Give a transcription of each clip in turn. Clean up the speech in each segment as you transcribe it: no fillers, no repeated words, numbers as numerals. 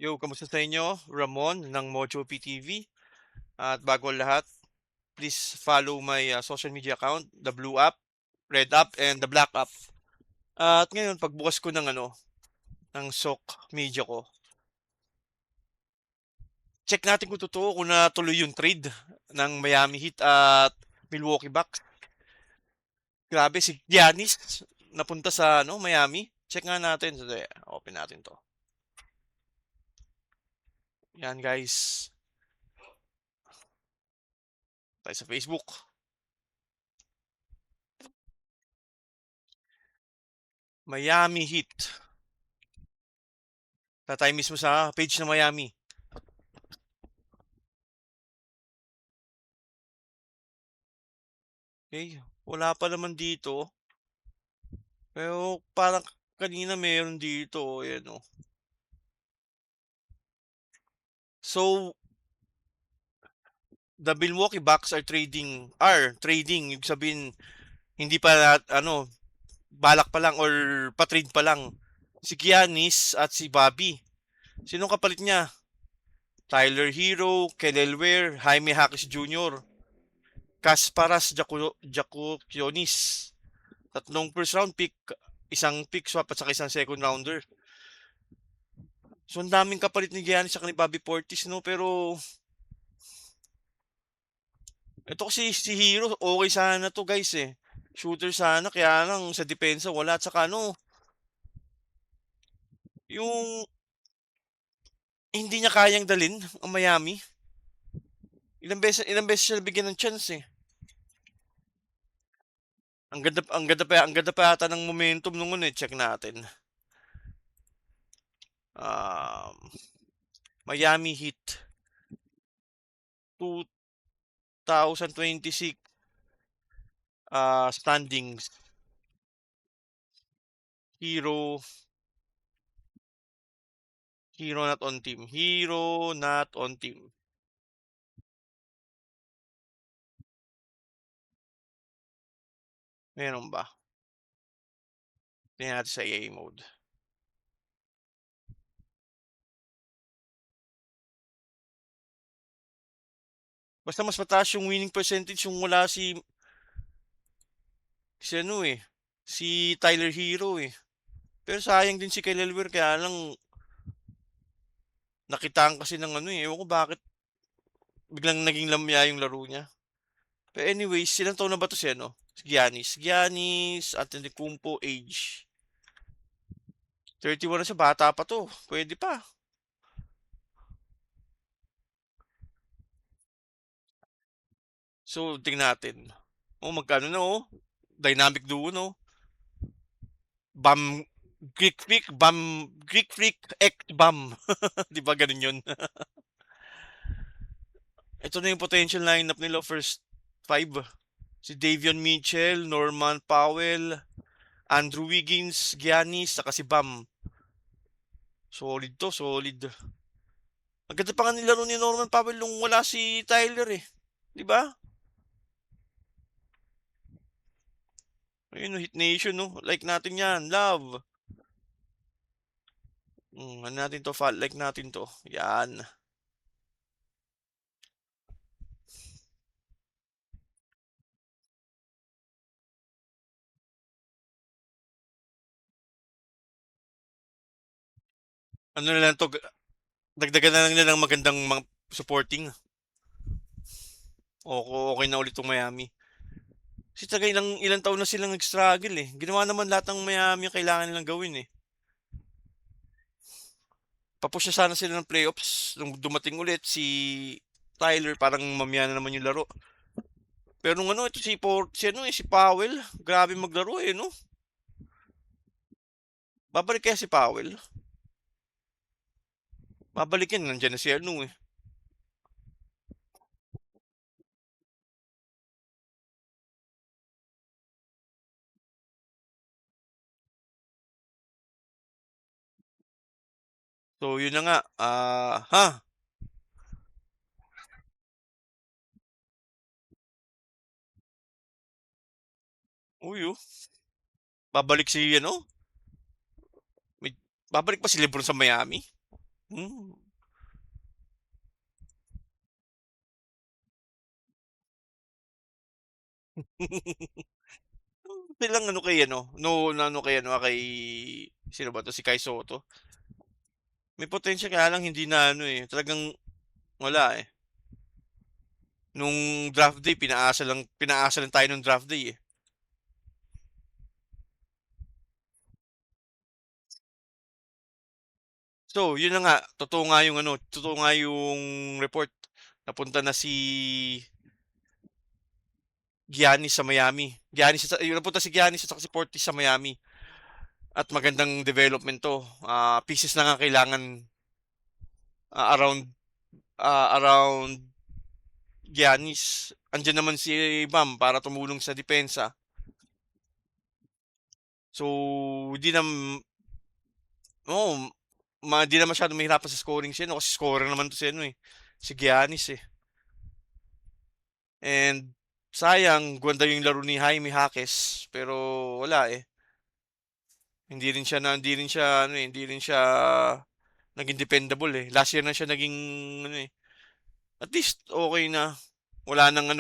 Yo, kamusta sa inyo? Ramon ng Mojo PTV. At bago ang lahat, please follow my social media account, the blue app, red app, and the black app. At ngayon, pagbukas ko ng ng SOC media ko, check natin kung totoo kung natuloy yung trade ng Miami Heat at Milwaukee Bucks. Grabe, si Giannis napunta sa Miami. Check nga natin. Open natin to. Yan guys. Tayo sa Facebook. Miami Heat. Tayo mismo sa page ng Miami. Okay, wala pa naman dito. Pero parang kanina meron dito, ayan oh. So, the Milwaukee Bucks are trading, ibig sabihin hindi pa balak pa lang or pa-trade pa lang si Giannis at si Bobby. Sinong kapalit niya? Tyler Hero, Kelly Ware, Jaime Jaquez Jr., Kasparas Jakubionis. Tatlong first round pick, isang pick swap at saka isang second rounder. So, ang daming kapalit ni Giannis sa ni Bobby Portis, no? Pero, ito kasi si Hero, okay sana to guys eh. Shooter sana, kaya lang sa depensa wala. At saka yung hindi niya kayang dalin ang Miami. Ilang beses siya nabigyan ng chance eh. Ang ganda pa yata ng momentum nung eh. Check natin. Um, Miami Heat 2026 standings. Hero, Hero not on team. Hero not on team. Meron ba? Tingnan natin sa EA mode. Basta mas mataas yung winning percentage yung wala si Tyler Hero eh. Pero sayang din si Kyle Elwer kaya lang nakitaan kasi ng ewan ko bakit biglang naging lamya yung laro niya. Pero anyways, silang taon na ba to si Si Giannis. Giannis Antetokounmpo age. 31 na siya, bata pa to. Pwede pa. So, tingnan natin. Oh, magkano na oh. Dynamic duo no. Bam Greek Freak X Bam. 'Di ba ganun 'yun? Ito na yung potential lineup nila first five. Si Davion Mitchell, Norman Powell, Andrew Wiggins, Giannis, saka si Bam. Solid to, solid. Ang ganda pa nga nilaro ni Norman Powell nung wala si Tyler eh. Di ba? Ayun, Hit Nation, no? Like natin yan. Love. Ano natin to? Like natin to. Yan. Ano na lang to? Dagdagan na lang nila ng magandang mga supporting. Okay na ulit tong Miami. Kasi taga ilang taon na silang nag-struggle eh. Ginawa naman lahat ng Miami yung kailangan nilang gawin eh. Papush na sana sila ng playoffs nung dumating ulit si Tyler, parang mamaya na naman yung laro. Pero nung ito si Powell, grabe maglaro eh, no? Babalik kaya si Powell? Babalik yan, nandiyan na si eh. So, yun na nga. Uy, oh. Babalik si, may, babalik pa si Lebron sa Miami? Hmm. Bilang ano kay ano, no na ano kay ano, kay sino ba 'to, si Kai Sotto. May potential kaya lang hindi na ano, eh, talagang wala, eh. Nung draft day pinaasa lang tayo nung draft day, eh. So, yun na nga, totoo nga yung report. Napunta na si Giannis sa Miami. Yung napunta si Giannis at saka si Portis sa Miami. At magandang development 'to. Pieces na nga kailangan around Giannis. Andiyan naman si Bam para tumulong sa depensa. So, hindi na oo, di na masyadong mahirapan sa scoring si ano, kasi scorer naman 'to si ano, eh, si Giannis, eh. And sayang, ganda yung laro ni Jaime Jaquez, pero wala, eh. Hindi rin siya naging dependable, eh. Last year na siya naging ano, eh. At least okay na. Wala nang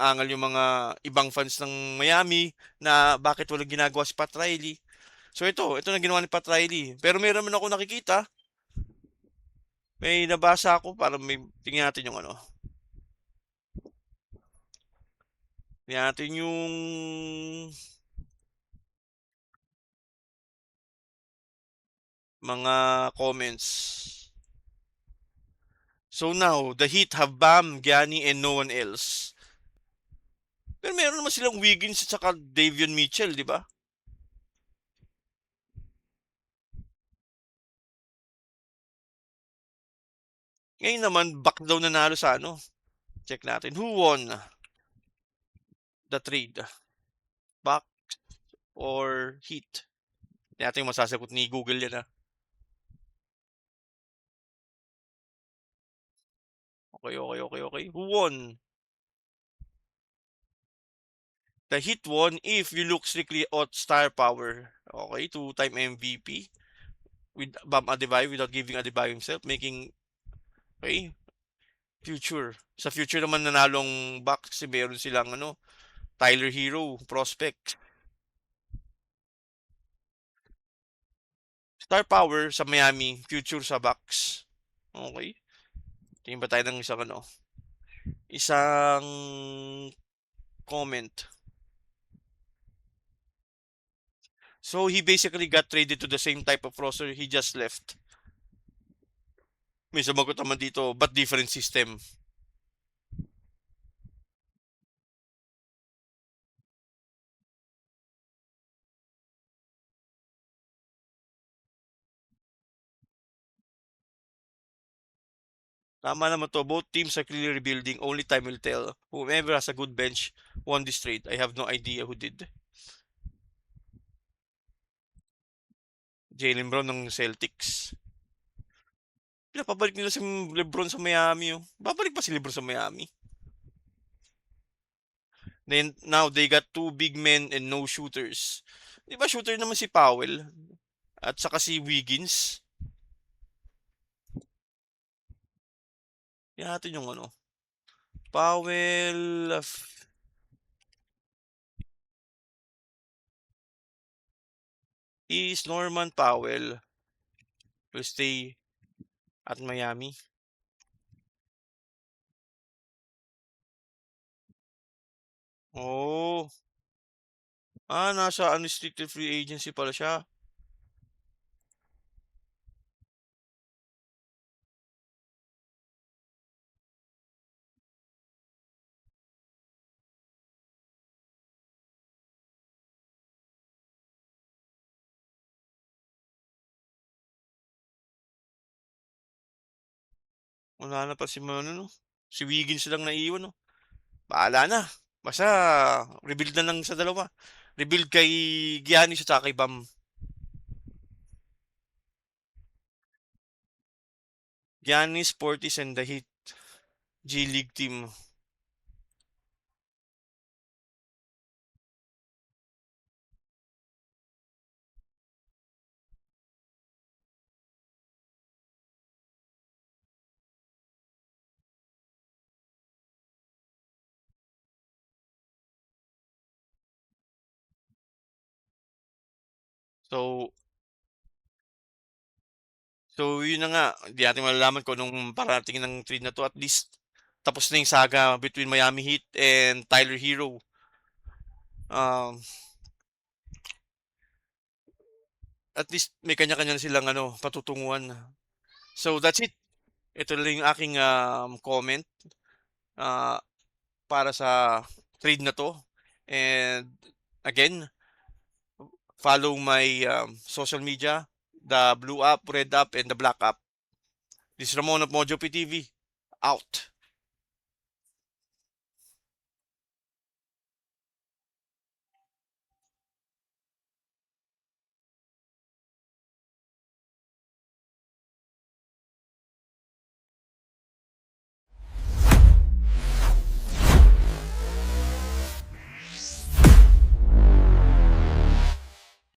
angal yung mga ibang fans ng Miami na bakit walang ginagawa si Pat Riley. So ito na ginawa ni Pat Riley. Pero meron naman ako nakikita, may nabasa ako para tingnan natin yung ano. Tingnan natin yung mga comments. So now, the Heat have Bam, Gianni, and no one else. Pero meron naman silang Wiggins at saka Davion Mitchell, di ba? Ngayon naman, back daw nanalo sa ano. Check natin. Who won the trade? Back or Heat? Hindi natin yung masasagot ni Google yan, ah. Okay, okay, okay, okay. Who won? The Heat won if you look strictly at star power. Okay, two-time MVP with Bam Adebayo without giving Adebayo himself, making, okay, future. Sa future naman nanalong Bucks kasi meron silang ano, Tyler Hero, prospect. Star power sa Miami, future sa Bucks. Okay. Tingin ba tayo ng isang comment. So he basically got traded to the same type of roster he just left. May sumagot naman dito, but different system. Tama naman to. Both teams are clearly rebuilding. Only time will tell. Whoever has a good bench won this trade. I have no idea who did. Jalen Brown ng Celtics. Pinapabalik nila si LeBron sa Miami. Oh. Babalik pa si LeBron sa Miami. Then now they got two big men and no shooters. Di ba shooter naman si Powell? At saka si Wiggins. Yan natin yung ano. Powell is Norman Powell will stay at Miami. Oh, nasa unrestricted free agency pala siya. Wala na pa si ano, no? Si Wiggins lang naiwan, no? Bahala na. Basta, rebuild na lang sa dalawa. Rebuild kay Giannis at saka kay Bam. Giannis, Portis, and the Heat G League team. So so yun na nga, hindi natin malalaman kung anong parating ng trade na 'to, at least tapos na yung saga between Miami Heat and Tyler Herro. Um, at least may kanya-kanya na silang ano, patutunguhan. So that's it. Ito lang yung aking, comment, ah, para sa trade na 'to. And again, follow my, social media, the blue app, red app, and the black app. This is Ramon of Mojo PTV, out.